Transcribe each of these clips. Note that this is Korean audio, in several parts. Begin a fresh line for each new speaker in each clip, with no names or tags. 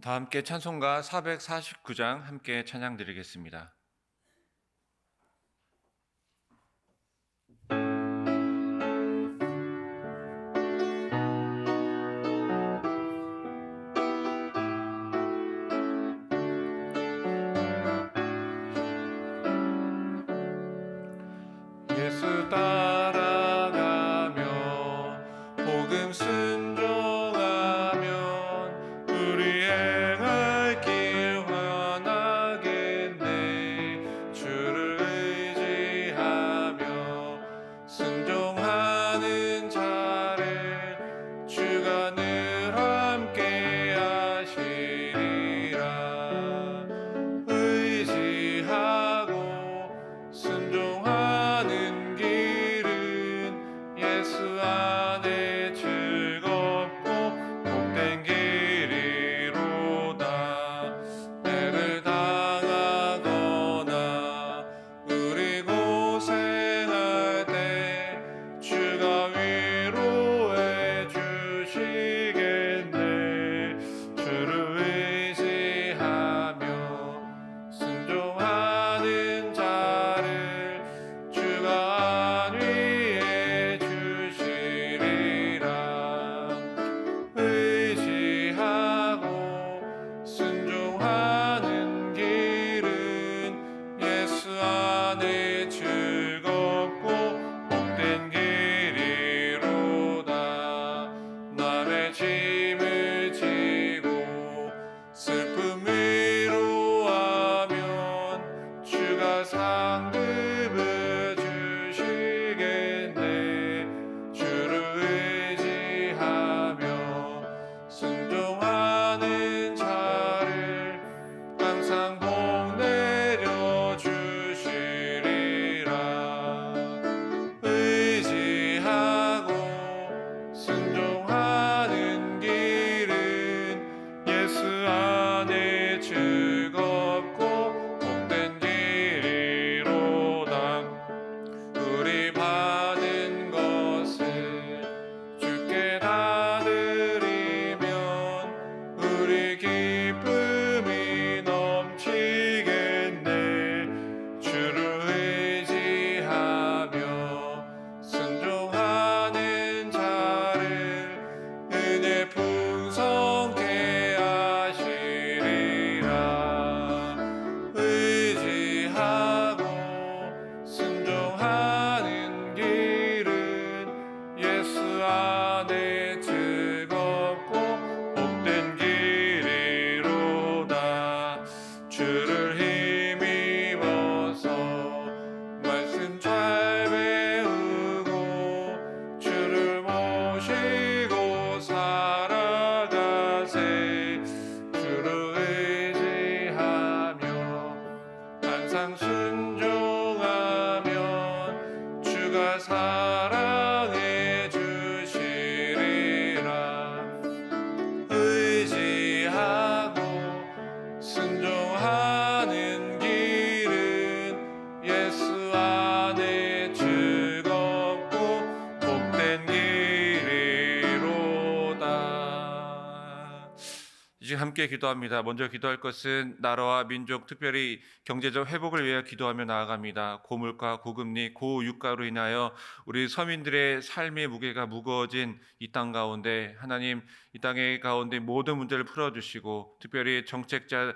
다 함께 찬송가 449장 함께 찬양 드리겠습니다. 예수 따라가며 복음 순종하면 우리 행할 길 환하겠네. 주를 의지하며 순종하는 자를 주가 늘 함께 하시리라. 의지하고 순종하는 길은 예수 안에 즐겁고 복된 길이로다. 애를 당하거나 우리 고생할 때 주가 위로해 주시겠네. 주를 의지하며 순종하는 자를 주가 안위해 주시리라. 의지하고 순종하는 길은 예수 안에 즐겁고 복된 길이로다. 남의 짐을 지고 슬픔 위로하면 주가 상급을 주시겠네. 주를 의지하며 순종하는 자를 항상 복 내려 주시리라. 의지하고 순종하는 길은 예수 안에 즐겁고 복된 길이로다. 우리 받은 것을 주께 다 드리면 우리 기쁨이 넘치겠네. 주를 의지하며 순종하는 자를 은혜 풍성케 하시리라. 의지하고 순종하는 길은 예수 안에 즐겁고 복된 길이로다. 주를 힘입어서 말씀 잘 배우고 주를 모시고 살아가세. 주를 의지하며 항상 순종하면 주가 사랑해 주시리라. 의지하고 순종하는 길은 예수 안에 즐겁고 복된 길이로다. 이제 함께 기도합니다. 먼저 기도할 것은 나라와 민족, 특별히 경제적 회복을 위해 기도하며 나아갑니다. 고물가, 고금리, 고유가로 인하여 우리 서민들의 삶의 무게가 무거워진 이 땅 가운데 하나님, 이 땅의 가운데 모든 문제를 풀어주시고 특별히 정책자,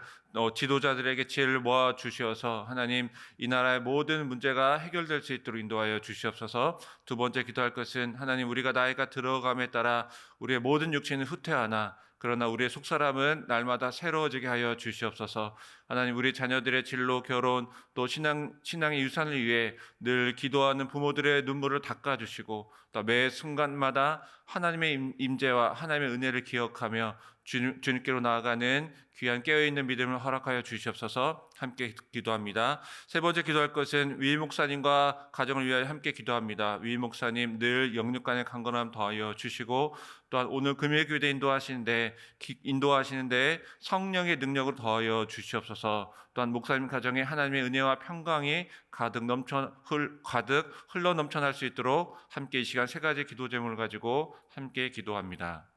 지도자들에게 지혜를 모아 주시어서 하나님, 이 나라의 모든 문제가 해결될 수 있도록 인도하여 주시옵소서. 두 번째 기도할 것은 하나님, 우리가 나이가 들어감에 따라 우리의 모든 육체는 후퇴하나 그러나 우리의 속사람은 날마다 새로워지게 하여 주시옵소서. 하나님, 우리 자녀들의 진로, 결혼, 또 신앙의 유산을 위해 늘 기도하는 부모들의 눈물을 닦아주시고 또 매 순간마다 하나님의 임재와 하나님의 은혜를 기억하며 주님께로 나아가는 귀한 깨어있는 믿음을 허락하여 주시옵소서. 함께 기도합니다. 세 번째 기도할 것은 위 목사님과 가정을 위하여 함께 기도합니다. 위 목사님 늘 영육간의 강건함 더하여 주시고 또한 오늘 금요일교회 인도하시는데 성령의 능력을 더하여 주시옵소서. 또한 목사님 가정에 하나님의 은혜와 평강이 가득 흘러 넘쳐날 수 있도록 함께 이 시간 세 가지 기도 제목을 가지고 함께 기도합니다.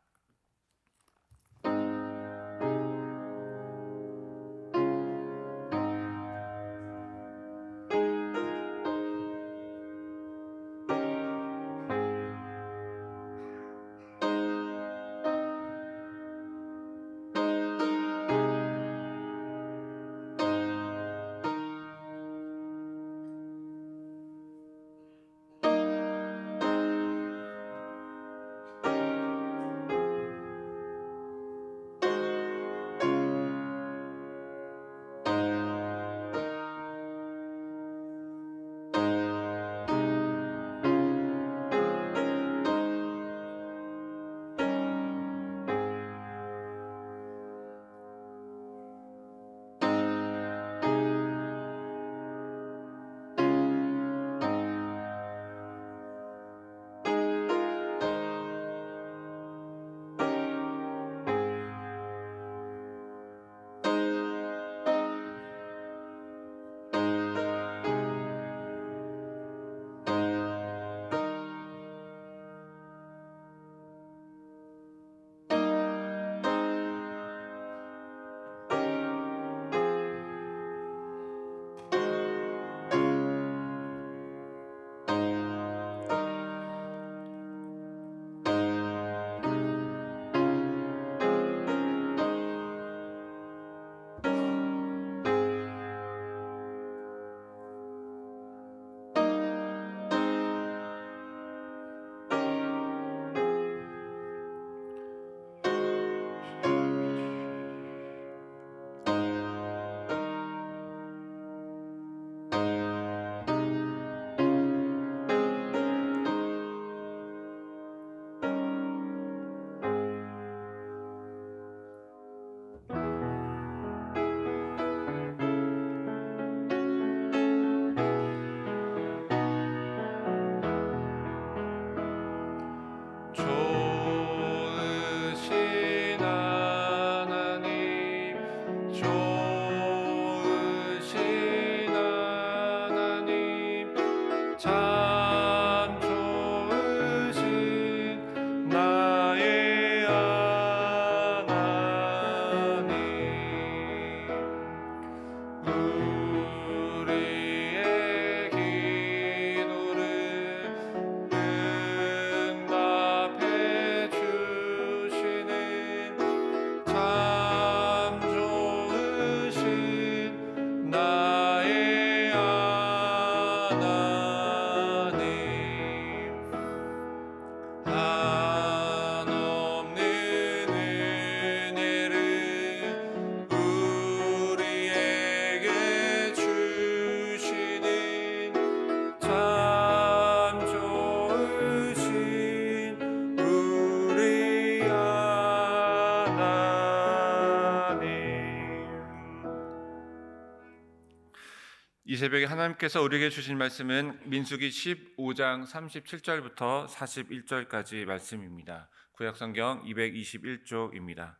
이 새벽에 하나님께서 우리에게 주신 말씀은 민수기 15장 37절부터 41절까지 말씀입니다. 구약성경 221쪽입니다.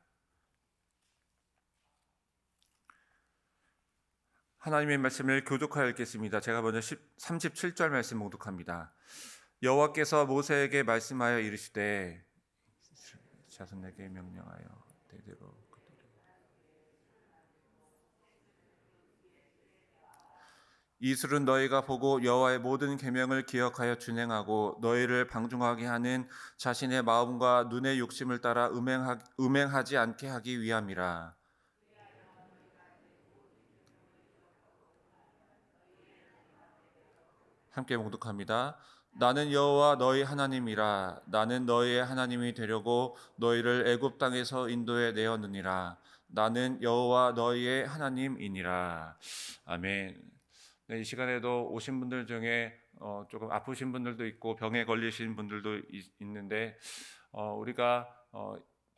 하나님의 말씀을 교독하여 읽겠습니다. 제가 먼저 37절 말씀 봉독합니다. 여호와께서 모세에게 말씀하여 이르시되 자손에게 명령하여 대대로 이슬은 너희가 보고 여호와의 모든 계명을 기억하여 준행하고 너희를 방종하게 하는 자신의 마음과 눈의 욕심을 따라 음행하지 않게 하기 위함이라. 함께 봉독합니다. 나는 여호와 너희 하나님이라. 나는 너희의 하나님이 되려고 너희를 애굽 땅에서 인도해 내었느니라. 나는 여호와 너희의 하나님이니라. 아멘. 네, 이 시간에도 오신 분들 중에 조금 아프신 분들도 있고 병에 걸리신 분들도 있는데 우리가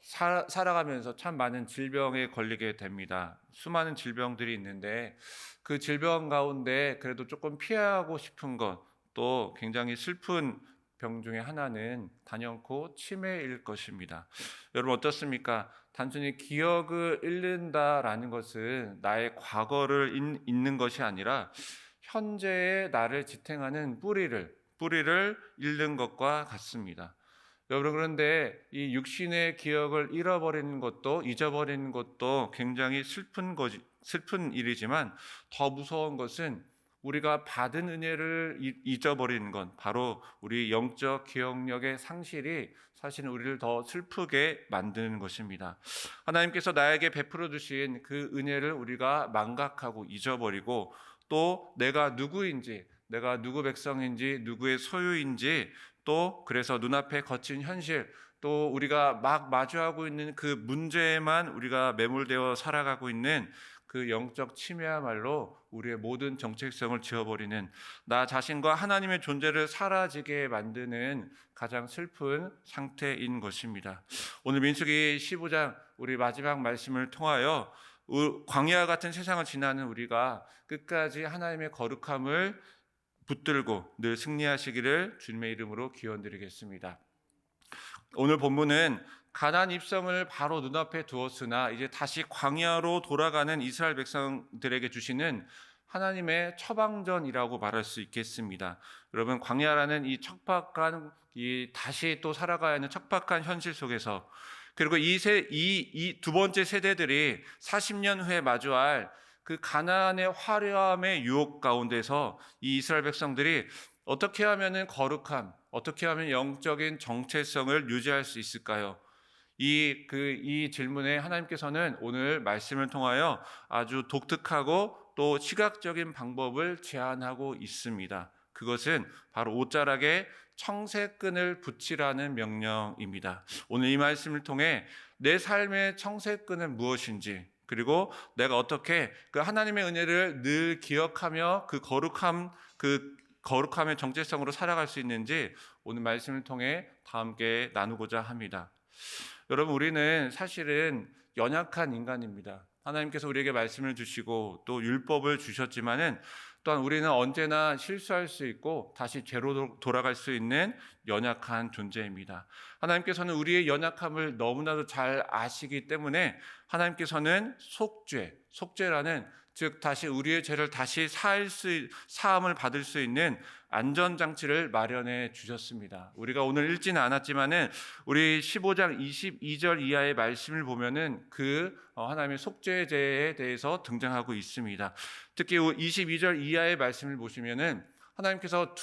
살아가면서 참 많은 질병에 걸리게 됩니다. 수많은 질병들이 있는데 그 질병 가운데 그래도 조금 피하고 싶은 것, 또 굉장히 슬픈 병 중에 하나는 단연코 치매일 것입니다. 여러분 어떻습니까? 단순히 기억을 잃는다라는 것은 나의 과거를 잊는 것이 아니라 현재의 나를 지탱하는 뿌리를 잃는 것과 같습니다. 여러분 그런데 이 육신의 기억을 잊어버리는 것도 굉장히 슬픈 일이지만 더 무서운 것은 우리가 받은 은혜를 잊어버리는 건 바로 우리 영적 기억력의 상실이 사실은 우리를 더 슬프게 만드는 것입니다. 하나님께서 나에게 베풀어 주신 그 은혜를 우리가 망각하고 잊어버리고 또 내가 누구인지, 내가 누구 백성인지, 누구의 소유인지, 또 그래서 눈앞에 거친 현실, 또 우리가 막 마주하고 있는 그 문제에만 우리가 매몰되어 살아가고 있는 그 영적 치매야말로 우리의 모든 정체성을 지워버리는, 나 자신과 하나님의 존재를 사라지게 만드는 가장 슬픈 상태인 것입니다. 오늘 민수기 15장 우리 마지막 말씀을 통하여 광야 같은 세상을 지나는 우리가 끝까지 하나님의 거룩함을 붙들고 늘 승리하시기를 주님의 이름으로 기원드리겠습니다. 오늘 본문은 가나안 입성을 바로 눈앞에 두었으나 이제 다시 광야로 돌아가는 이스라엘 백성들에게 주시는 하나님의 처방전이라고 말할 수 있겠습니다. 여러분 광야라는 이 척박한 다시 또 살아가야 하는 척박한 현실 속에서, 그리고 이 두 번째 세대들이 40년 후에 마주할 그 가나안의 화려함의 유혹 가운데서 이 이스라엘 백성들이 어떻게 하면은 거룩함, 어떻게 하면 영적인 정체성을 유지할 수 있을까요? 이 질문에 하나님께서는 오늘 말씀을 통하여 아주 독특하고 또 시각적인 방법을 제안하고 있습니다. 그것은 바로 옷자락에 청색끈을 붙이라는 명령입니다. 오늘 이 말씀을 통해 내 삶의 청색끈은 무엇인지, 그리고 내가 어떻게 그 하나님의 은혜를 늘 기억하며 그 거룩함의 정체성으로 살아갈 수 있는지 오늘 말씀을 통해 다 함께 나누고자 합니다. 여러분 우리는 사실은 연약한 인간입니다. 하나님께서 우리에게 말씀을 주시고 또 율법을 주셨지만은 또한 우리는 언제나 실수할 수 있고 다시 죄로 돌아갈 수 있는 연약한 존재입니다. 하나님께서는 우리의 연약함을 너무나도 잘 아시기 때문에 하나님께서는 속죄라는 즉 다시 우리의 죄를 다시 사함을 받을 수 있는 안전장치를 마련해 주셨습니다. 우리가 오늘 읽지는 않았지만은 우리 15장 22절 이하의 말씀을 보면은 그 하나님의 속죄제에 대해서 등장하고 있습니다. 특히 22절 이하의 말씀을 보시면은 하나님께서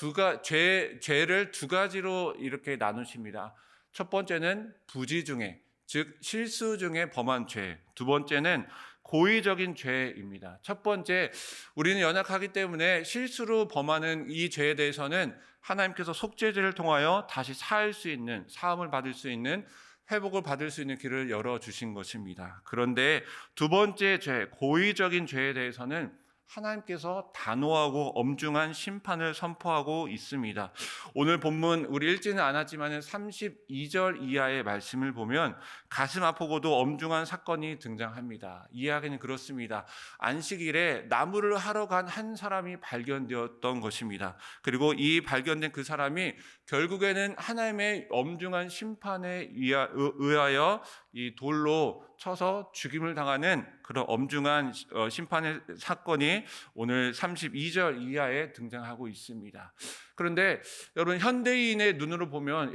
죄를 두 가지로 이렇게 나누십니다. 첫 번째는 부지 중에, 즉 실수 중에 범한 죄. 두 번째는 고의적인 죄입니다. 첫 번째, 우리는 연약하기 때문에 실수로 범하는 이 죄에 대해서는 하나님께서 속죄제를 통하여 다시 사함을 받을 수 있는, 회복을 받을 수 있는 길을 열어주신 것입니다. 그런데 두 번째 죄, 고의적인 죄에 대해서는 하나님께서 단호하고 엄중한 심판을 선포하고 있습니다. 오늘 본문 우리 읽지는 않았지만 32절 이하의 말씀을 보면 가슴 아프고도 엄중한 사건이 등장합니다. 이야기는 그렇습니다. 안식일에 나무를 하러 간 한 사람이 발견되었던 것입니다. 그리고 이 발견된 그 사람이 결국에는 하나님의 엄중한 심판에 의하여 이 돌로 쳐서 죽임을 당하는 그런 엄중한 심판의 사건이 오늘 32절 이하에 등장하고 있습니다. 그런데 여러분, 현대인의 눈으로 보면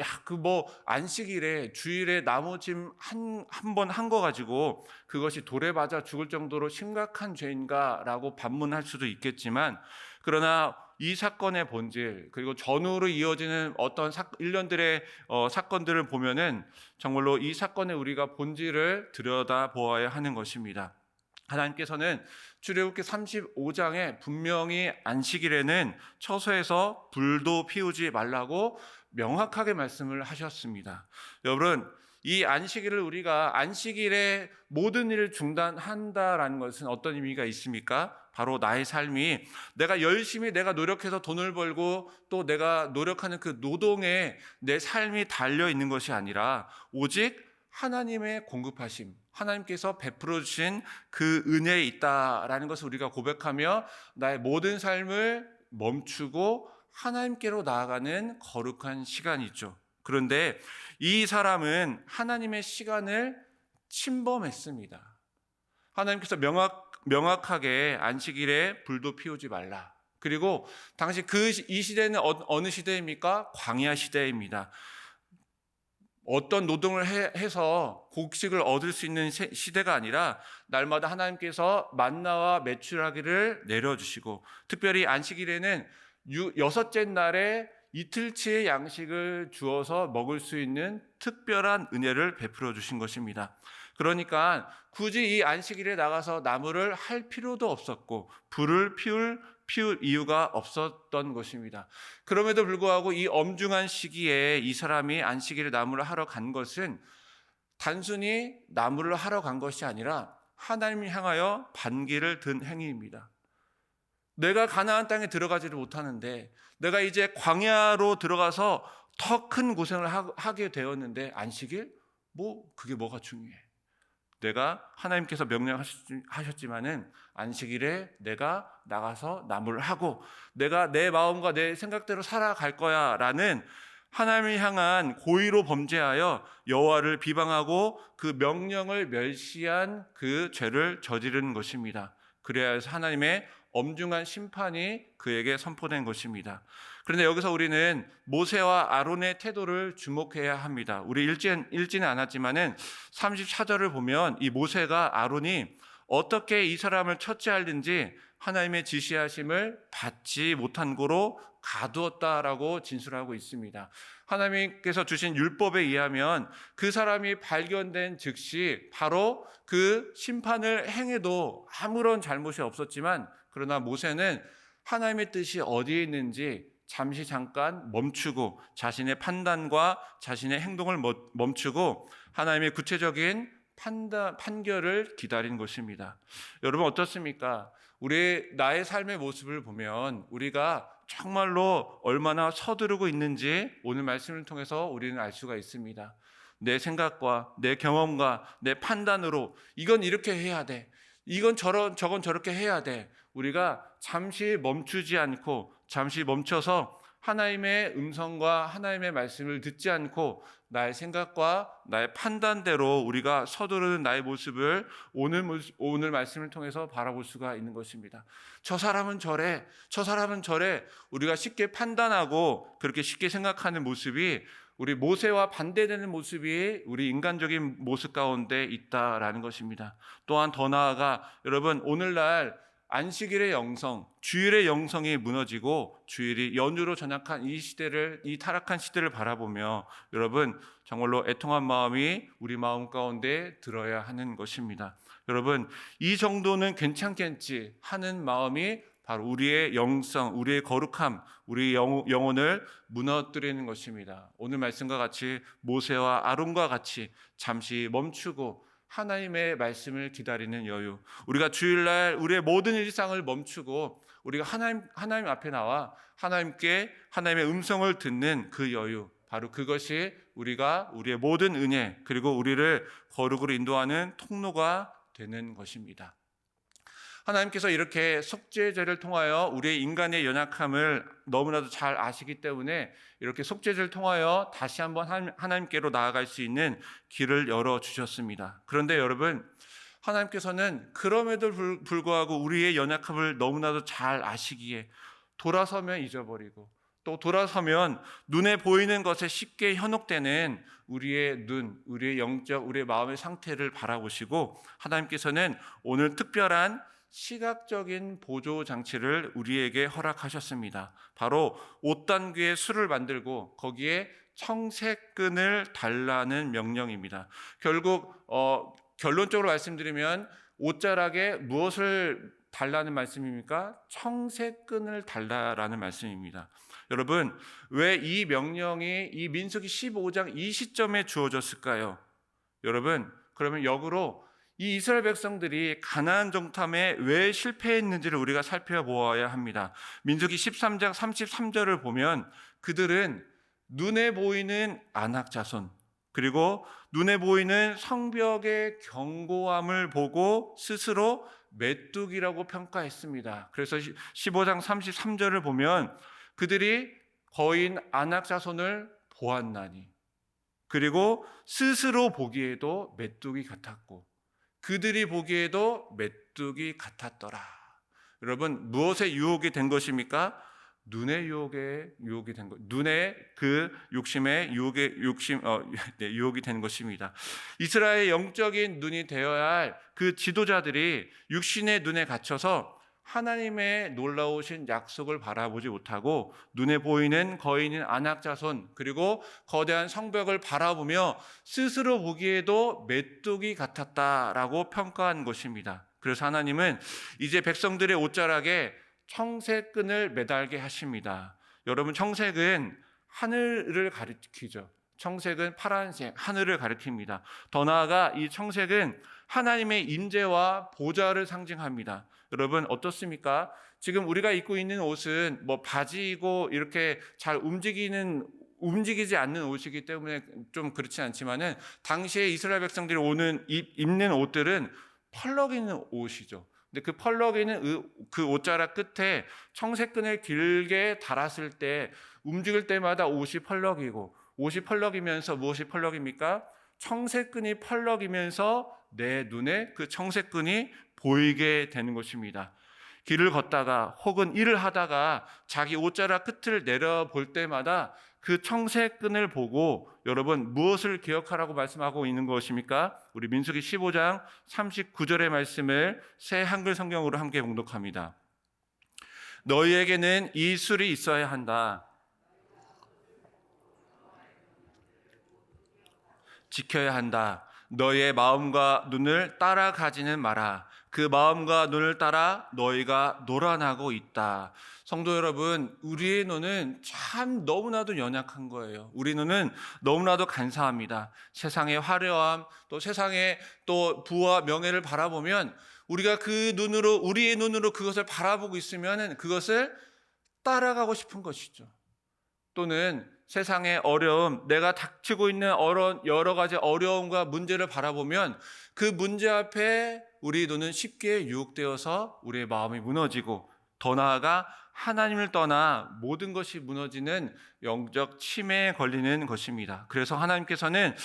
안식일에 주일에 나무짐 한 번 한 거 가지고 그것이 돌에 맞아 죽을 정도로 심각한 죄인가라고 반문할 수도 있겠지만, 그러나 이 사건의 본질, 그리고 전후로 이어지는 어떤 일련들의 사건들을 보면은 정말로 이 사건의 우리가 본질을 들여다보아야 하는 것입니다. 하나님께서는 출애굽기 35장에 분명히 안식일에는 처소에서 불도 피우지 말라고 명확하게 말씀을 하셨습니다. 여러분, 이 안식일을 우리가 안식일에 모든 일을 중단한다라는 것은 어떤 의미가 있습니까? 바로 나의 삶이 내가 열심히 내가 노력해서 돈을 벌고 또 내가 노력하는 그 노동에 내 삶이 달려 있는 것이 아니라 오직 하나님의 공급하심, 하나님께서 베풀어 주신 그 은혜에 있다라는 것을 우리가 고백하며 나의 모든 삶을 멈추고 하나님께로 나아가는 거룩한 시간이죠. 그런데 이 사람은 하나님의 시간을 침범했습니다. 하나님께서 명확하게 안식일에 불도 피우지 말라. 그리고 당시 이 시대는 어느 시대입니까? 광야 시대입니다. 어떤 노동을 해서 곡식을 얻을 수 있는 시대가 아니라 날마다 하나님께서 만나와 메추라기를 내려주시고, 특별히 안식일에는 여섯째 날에 이틀치의 양식을 주어서 먹을 수 있는 특별한 은혜를 베풀어 주신 것입니다. 그러니까 굳이 이 안식일에 나가서 나무를 할 필요도 없었고 불을 피울 이유가 없었던 것입니다. 그럼에도 불구하고 이 엄중한 시기에 이 사람이 안식일에 나무를 하러 간 것은 단순히 나무를 하러 간 것이 아니라 하나님을 향하여 반기를 든 행위입니다. 내가 가나안 땅에 들어가지를 못하는데, 내가 이제 광야로 들어가서 더 큰 고생을 하게 되었는데 안식일? 그게 뭐가 중요해? 내가 하나님께서 명령하셨지만은 안식일에 내가 나가서 나무를 하고 내가 내 마음과 내 생각대로 살아갈 거야 라는 하나님을 향한 고의로 범죄하여 여호와를 비방하고 그 명령을 멸시한 그 죄를 저지른 것입니다. 그래야 해서 하나님의 엄중한 심판이 그에게 선포된 것입니다. 그런데 여기서 우리는 모세와 아론의 태도를 주목해야 합니다. 우리 읽지는 않았지만은 34절을 보면 이 모세가 아론이 어떻게 이 사람을 처치하는지 하나님의 지시하심을 받지 못한 고로 가두었다라고 진술하고 있습니다. 하나님께서 주신 율법에 의하면 그 사람이 발견된 즉시 바로 그 심판을 행해도 아무런 잘못이 없었지만, 그러나 모세는 하나님의 뜻이 어디에 있는지 잠깐 멈추고 자신의 판단과 자신의 행동을 멈추고 하나님의 구체적인 판결을 기다린 것입니다. 여러분, 어떻습니까? 나의 삶의 모습을 보면 우리가 정말로 얼마나 서두르고 있는지 오늘 말씀을 통해서 우리는 알 수가 있습니다. 내 생각과 내 경험과 내 판단으로 이건 이렇게 해야 돼, 이건 저건 저렇게 해야 돼. 우리가 잠시 멈추지 않고 잠시 멈춰서 하나님의 음성과 하나님의 말씀을 듣지 않고 나의 생각과 나의 판단대로 우리가 서두르는 나의 모습을 오늘 말씀을 통해서 바라볼 수가 있는 것입니다. 저 사람은 저래, 저 사람은 저래, 우리가 쉽게 판단하고 그렇게 쉽게 생각하는 모습이 우리 모세와 반대되는 모습이 우리 인간적인 모습 가운데 있다라는 것입니다. 또한 더 나아가 여러분, 오늘날 안식일의 영성, 주일의 영성이 무너지고 주일이 연휴로 전락한 이 타락한 시대를 바라보며 여러분, 정말로 애통한 마음이 우리 마음 가운데 들어야 하는 것입니다. 여러분, 이 정도는 괜찮겠지 하는 마음이 바로 우리의 영성, 우리의 거룩함, 우리의 영혼을 무너뜨리는 것입니다. 오늘 말씀과 같이 모세와 아론과 같이 잠시 멈추고 하나님의 말씀을 기다리는 여유, 우리가 주일날 우리의 모든 일상을 멈추고 우리가 하나님 앞에 나와 하나님의 음성을 듣는 그 여유, 바로 그것이 우리의 모든 은혜, 그리고 우리를 거룩으로 인도하는 통로가 되는 것입니다. 하나님께서 이렇게 속죄제를 통하여 우리의 인간의 연약함을 너무나도 잘 아시기 때문에 이렇게 속죄제를 통하여 다시 한번 하나님께로 나아갈 수 있는 길을 열어주셨습니다. 그런데 여러분, 하나님께서는 그럼에도 불구하고 우리의 연약함을 너무나도 잘 아시기에 돌아서면 잊어버리고, 또 돌아서면 눈에 보이는 것에 쉽게 현혹되는 우리의 우리의 영적, 우리의 마음의 상태를 바라보시고, 하나님께서는 오늘 특별한 시각적인 보조 장치를 우리에게 허락하셨습니다. 바로 옷단귀의 술을 만들고 거기에 청색끈을 달라는 명령입니다. 결국 결론적으로 말씀드리면 옷자락에 무엇을 달라는 말씀입니까? 청색끈을 달라라는 말씀입니다. 여러분, 왜 이 명령이 이 민수기 15장 이 시점에 주어졌을까요? 여러분, 그러면 역으로 이 이스라엘 백성들이 가나안 정탐에 왜 실패했는지를 우리가 살펴보아야 합니다. 민수기 13장 33절을 보면 그들은 눈에 보이는 안악 자손, 그리고 눈에 보이는 성벽의 견고함을 보고 스스로 메뚜기라고 평가했습니다. 그래서 15장 33절을 보면 그들이 거인 안악 자손을 보았나니, 그리고 스스로 보기에도 메뚜기 같았고 그들이 보기에도 메뚜기 같았더라. 여러분, 무엇에 유혹이 된 것입니까? 눈의 유혹이 된 것, 눈의 그 욕심에 유혹이 된 것입니다. 이스라엘의 영적인 눈이 되어야 할 그 지도자들이 육신의 눈에 갇혀서 하나님의 놀라우신 약속을 바라보지 못하고 눈에 보이는 거인인 안악 자손, 그리고 거대한 성벽을 바라보며 스스로 보기에도 메뚜기 같았다라고 평가한 것입니다. 그래서 하나님은 이제 백성들의 옷자락에 청색끈을 매달게 하십니다. 여러분, 청색은 하늘을 가리키죠. 청색은 파란색, 하늘을 가리킵니다. 더 나아가 이 청색은 하나님의 임재와 보좌를 상징합니다. 여러분, 어떻습니까? 지금 우리가 입고 있는 옷은 바지이고 이렇게 잘 움직이지 않는 옷이기 때문에 좀 그렇지 않지만은 당시에 이스라엘 백성들이 입는 옷들은 펄럭 있는 옷이죠. 근데 그 펄럭이는 그 옷자락 끝에 청색끈을 길게 달았을 때 움직일 때마다 옷이 펄럭이면서 무엇이 펄럭입니까? 청색끈이 펄럭이면서 내 눈에 그 청색끈이 보이게 되는 것입니다. 길을 걷다가 혹은 일을 하다가 자기 옷자락 끝을 내려볼 때마다 그 청색끈을 보고 여러분 무엇을 기억하라고 말씀하고 있는 것입니까? 우리 민수기 15장 39절의 말씀을 새 한글 성경으로 함께 봉독합니다. 너희에게는 이 술이 있어야 한다. 지켜야 한다. 너희의 마음과 눈을 따라가지는 마라. 그 마음과 눈을 따라 너희가 노란하고 있다. 성도 여러분, 우리의 눈은 참 너무나도 연약한 거예요. 우리 눈은 너무나도 간사합니다. 세상의 화려함, 또 세상의 또 부와 명예를 바라보면 우리가 우리의 눈으로 그것을 바라보고 있으면 그것을 따라가고 싶은 것이죠. 또는 세상의 어려움, 내가 닥치고 있는 여러 가지 어려움과 문제를 바라보면 그 문제 앞에 우리 눈은 쉽게 유혹되어서 우리의 마음이 무너지고, 더 나아가 하나님을 떠나 모든 것이 무너지는 영적 치매에 걸리는 것입니다. 그래서 하나님께서는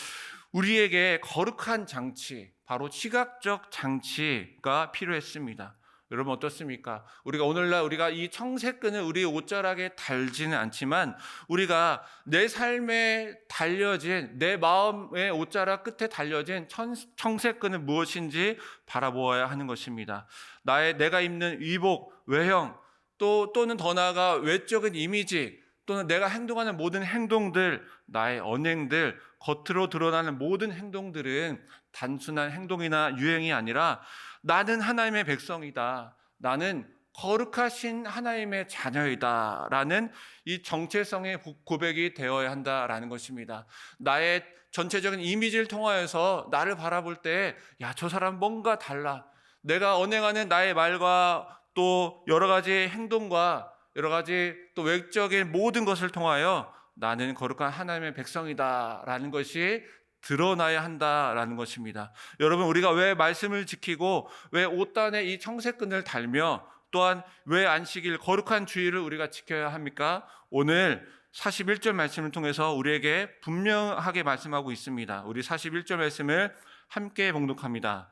우리에게 거룩한 장치, 바로 시각적 장치가 필요했습니다. 여러분 어떻습니까? 우리가 이 청색끈을 우리 옷자락에 달지는 않지만 우리가 내 삶에 달려진, 내 마음의 옷자락 끝에 달려진 청색끈은 무엇인지 바라보아야 하는 것입니다. 내가 입는 의복, 외형, 또는 더 나아가 외적인 이미지, 또는 내가 행동하는 모든 행동들, 나의 언행들, 겉으로 드러나는 모든 행동들은 단순한 행동이나 유행이 아니라 나는 하나님의 백성이다, 나는 거룩하신 하나님의 자녀이다 라는 이 정체성의 고백이 되어야 한다라는 것입니다. 나의 전체적인 이미지를 통하여서 나를 바라볼 때, 야, 저 사람 뭔가 달라. 내가 언행하는 나의 말과 또 여러 가지 행동과 여러 가지 또 외적인 모든 것을 통하여 나는 거룩한 하나님의 백성이다라는 것이 드러나야 한다라는 것입니다. 여러분, 우리가 왜 말씀을 지키고 왜 옷단에 이 청색끈을 달며 또한 왜 안식일 거룩한 주일을 우리가 지켜야 합니까? 오늘 41절 말씀을 통해서 우리에게 분명하게 말씀하고 있습니다. 우리 41절 말씀을 함께 봉독합니다.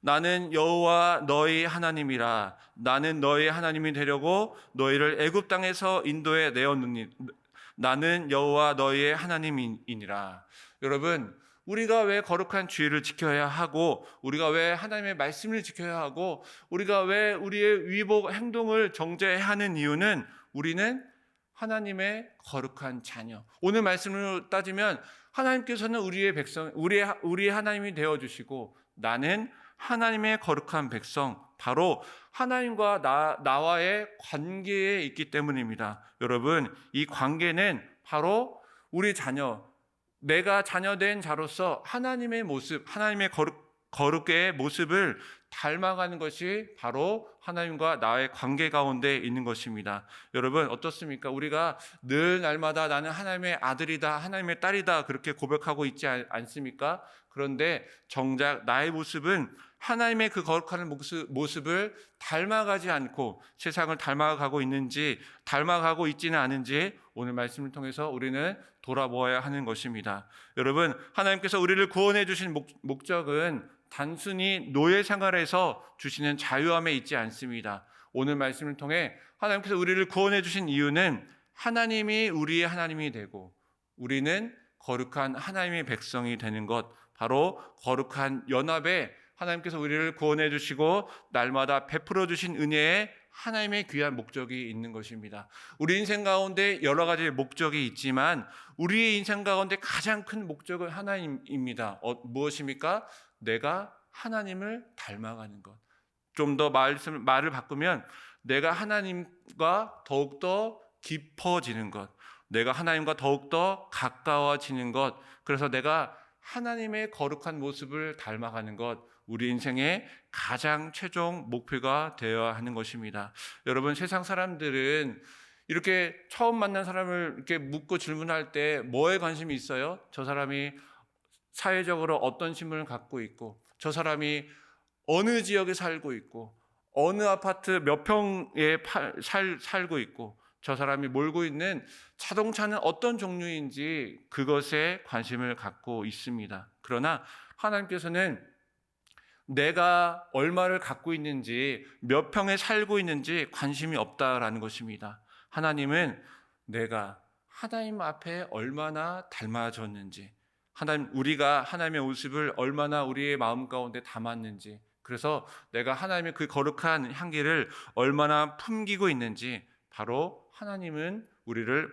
나는 여호와 너희 하나님이라. 나는 너희 하나님이 되려고 너희를 애굽 땅에서 인도해 내었느니 나는 여호와 너희의 하나님이니라. 여러분, 우리가 왜 거룩한 주일을 지켜야 하고 우리가 왜 하나님의 말씀을 지켜야 하고 우리가 왜 우리의 위복 행동을 정죄해야 하는 이유는 우리는 하나님의 거룩한 자녀. 오늘 말씀으로 따지면 하나님께서는 우리의 백성, 우리의 하나님이 되어 주시고 나는 하나님의 거룩한 백성, 바로 하나님과 나와의 관계에 있기 때문입니다. 여러분, 이 관계는 바로 우리 자녀, 내가 자녀된 자로서 하나님의 모습, 하나님의 거룩의 모습을 닮아가는 것이 바로 하나님과 나의 관계 가운데 있는 것입니다. 여러분, 어떻습니까? 우리가 늘 날마다 나는 하나님의 아들이다, 하나님의 딸이다 그렇게 고백하고 있지 않습니까? 그런데 정작 나의 모습은 하나님의 그 거룩한 모습을 닮아가지 않고 세상을 닮아가고 있는지, 닮아가고 있지는 않은지 오늘 말씀을 통해서 우리는 돌아보아야 하는 것입니다. 여러분, 하나님께서 우리를 구원해 주신 목적은 단순히 노예 생활에서 주시는 자유함에 있지 않습니다. 오늘 말씀을 통해 하나님께서 우리를 구원해 주신 이유는 하나님이 우리의 하나님이 되고 우리는 거룩한 하나님의 백성이 되는 것, 바로 거룩한 연합에 하나님께서 우리를 구원해 주시고 날마다 베풀어 주신 은혜에 하나님의 귀한 목적이 있는 것입니다. 우리 인생 가운데 여러 가지 목적이 있지만 우리의 인생 가운데 가장 큰 목적은 하나님입니다. 무엇입니까? 내가 하나님을 닮아가는 것. 좀 더 말을 바꾸면 내가 하나님과 더욱더 깊어지는 것, 내가 하나님과 더욱더 가까워지는 것, 그래서 내가 하나님의 거룩한 모습을 닮아가는 것, 우리 인생의 가장 최종 목표가 되어야 하는 것입니다. 여러분, 세상 사람들은 이렇게 처음 만난 사람을 이렇게 묻고 질문할 때 뭐에 관심이 있어요? 저 사람이 사회적으로 어떤 신분을 갖고 있고, 저 사람이 어느 지역에 살고 있고, 어느 아파트 몇 평에 살고 있고, 저 사람이 몰고 있는 자동차는 어떤 종류인지 그것에 관심을 갖고 있습니다. 그러나 하나님께서는 내가 얼마를 갖고 있는지, 몇 평에 살고 있는지 관심이 없다라는 것입니다. 하나님은 내가 하나님 앞에 얼마나 닮아졌는지, 우리가 하나님의 모습을 얼마나 우리의 마음 가운데 담았는지, 그래서 내가 하나님의 그 거룩한 향기를 얼마나 품기고 있는지, 바로 하나님은 우리를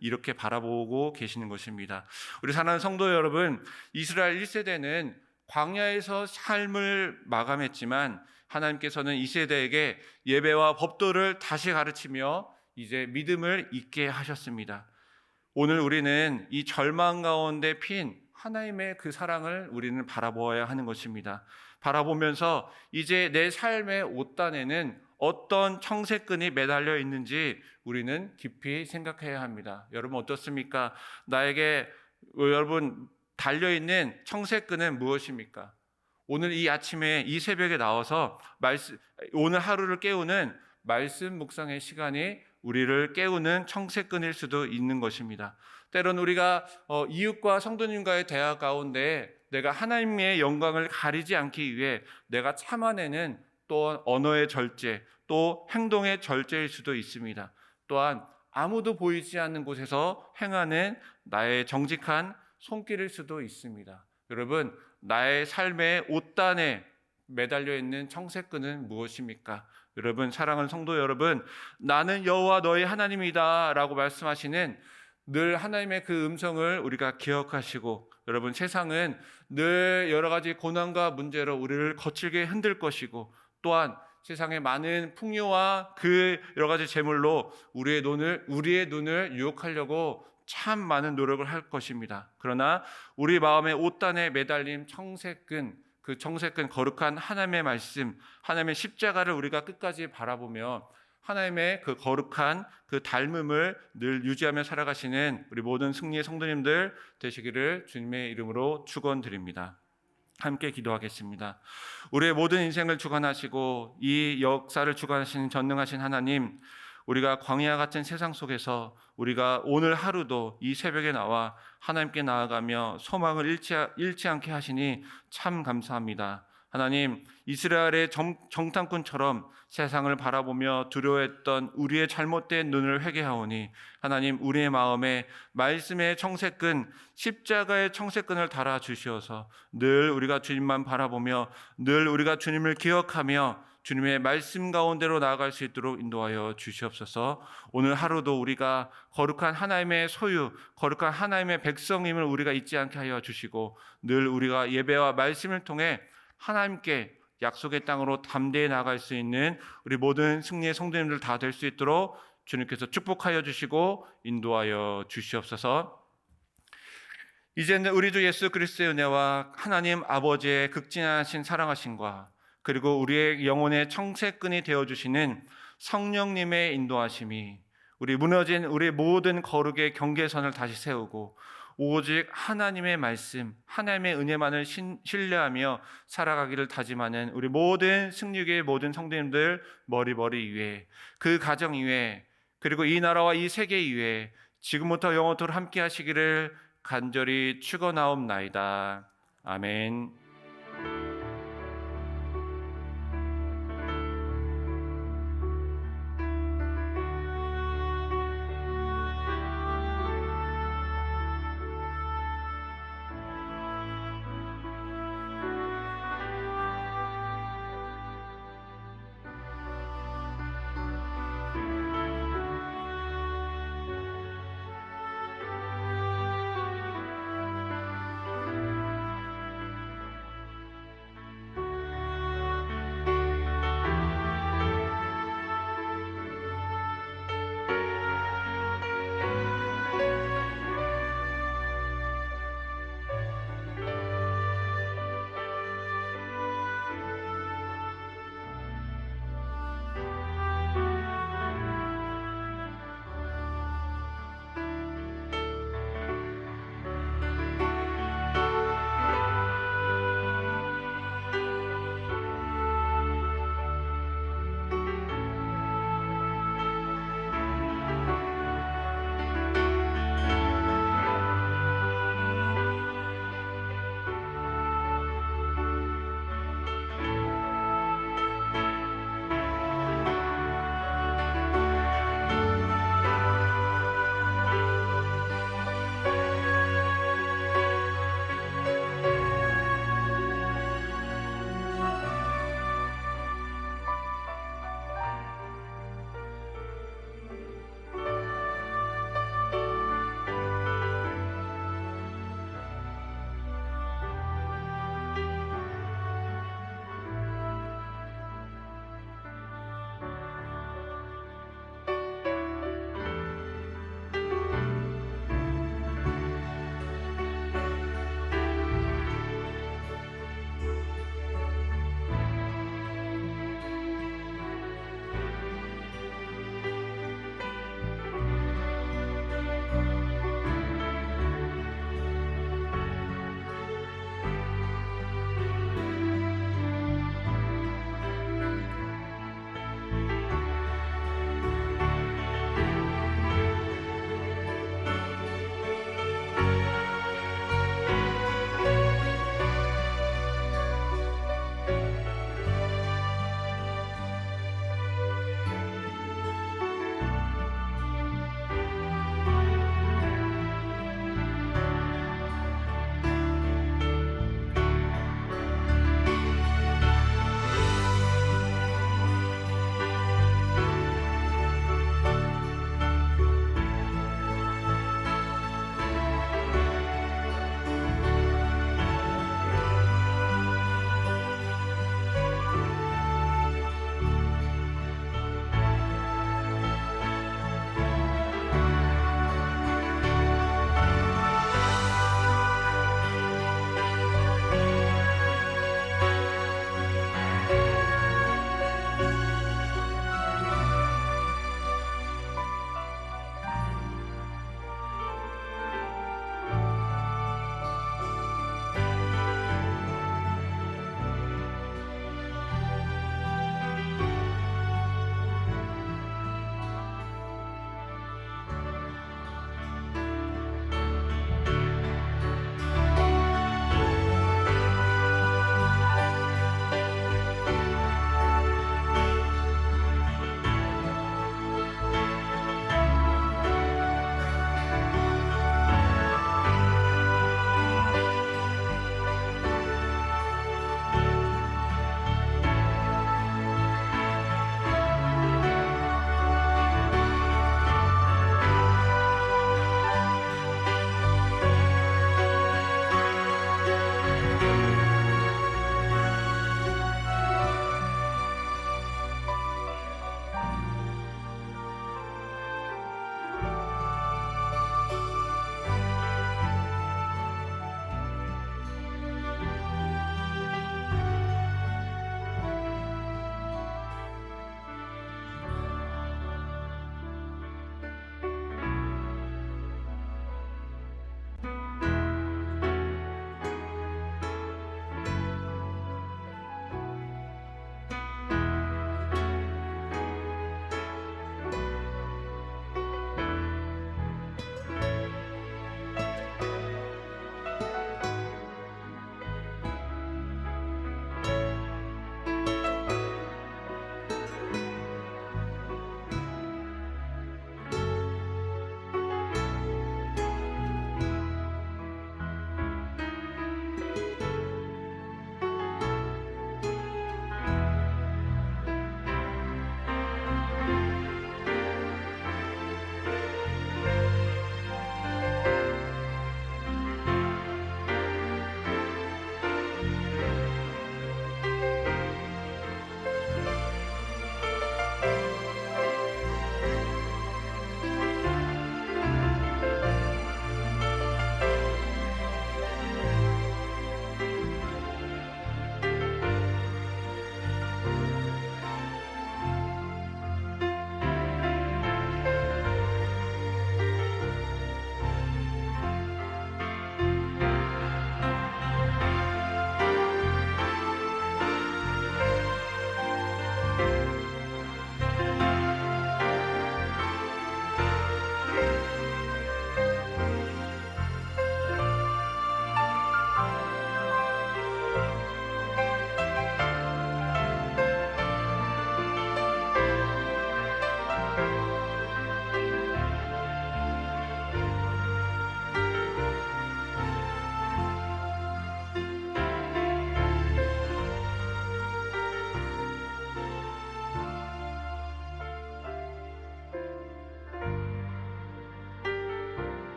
이렇게 바라보고 계시는 것입니다. 우리 사랑하는 성도 여러분, 이스라엘 1세대는 광야에서 삶을 마감했지만 하나님께서는 이 세대에게 예배와 법도를 다시 가르치며 이제 믿음을 잊게 하셨습니다. 오늘 우리는 이 절망 가운데 핀 하나님의 그 사랑을 우리는 바라보아야 하는 것입니다. 바라보면서 이제 내 삶의 옷단에는 어떤 청색끈이 매달려 있는지 우리는 깊이 생각해야 합니다. 여러분, 어떻습니까? 여러분, 달려있는 청색끈은 무엇입니까? 오늘 이 아침에 이 새벽에 나와서 오늘 하루를 깨우는 말씀 묵상의 시간이 우리를 깨우는 청색끈일 수도 있는 것입니다. 때론 우리가 이웃과 성도님과의 대화 가운데 내가 하나님의 영광을 가리지 않기 위해 내가 참아내는 또 언어의 절제, 또 행동의 절제일 수도 있습니다. 또한 아무도 보이지 않는 곳에서 행하는 나의 정직한 손길일 수도 있습니다. 여러분, 나의 삶의 옷단에 매달려 있는 청색끈은 무엇입니까? 여러분, 사랑하는 성도 여러분, 나는 여호와 너희 하나님이다 라고 말씀하시는 늘 하나님의 그 음성을 우리가 기억하시고, 여러분, 세상은 늘 여러 가지 고난과 문제로 우리를 거칠게 흔들 것이고, 또한 세상의 많은 풍요와 그 여러 가지 재물로 우리의 눈을 유혹하려고 참 많은 노력을 할 것입니다. 그러나 우리 마음의 옷단에 매달린 청색근, 그 청색근 거룩한 하나님의 말씀, 하나님의 십자가를 우리가 끝까지 바라보며 하나님의 그 거룩한 그 닮음을 늘 유지하며 살아가시는 우리 모든 승리의 성도님들 되시기를 주님의 이름으로 축원드립니다. 함께 기도하겠습니다. 우리의 모든 인생을 주관하시고 이 역사를 주관하시는 전능하신 하나님, 우리가 광야 같은 세상 속에서 우리가 오늘 하루도 이 새벽에 나와 하나님께 나아가며 소망을 잃지 않게 하시니 참 감사합니다. 하나님, 이스라엘의 정탐꾼처럼 세상을 바라보며 두려워했던 우리의 잘못된 눈을 회개하오니 하나님, 우리의 마음에 말씀의 청색근, 십자가의 청색근을 달아 주시어서 늘 우리가 주님만 바라보며 늘 우리가 주님을 기억하며 주님의 말씀 가운데로 나아갈 수 있도록 인도하여 주시옵소서. 오늘 하루도 우리가 거룩한 하나님의 소유, 거룩한 하나님의 백성임을 우리가 잊지 않게 하여 주시고 늘 우리가 예배와 말씀을 통해 하나님께 약속의 땅으로 담대히 나아갈 수 있는 우리 모든 승리의 성도님들 다 될 수 있도록 주님께서 축복하여 주시고 인도하여 주시옵소서. 이제는 우리 주 예수 그리스도의 은혜와 하나님 아버지의 극진하신 사랑하심과 그리고 우리의 영혼의 청색근이 되어주시는 성령님의 인도하심이 우리 무너진 우리 모든 거룩의 경계선을 다시 세우고 오직 하나님의 말씀, 하나님의 은혜만을 신뢰하며 살아가기를 다짐하는 우리 모든 승리교의 모든 성도님들 머리 위에, 그 가정 위에, 그리고 이 나라와 이 세계 위에 지금부터 영원토록 함께 하시기를 간절히 축원하옵나이다. 아멘.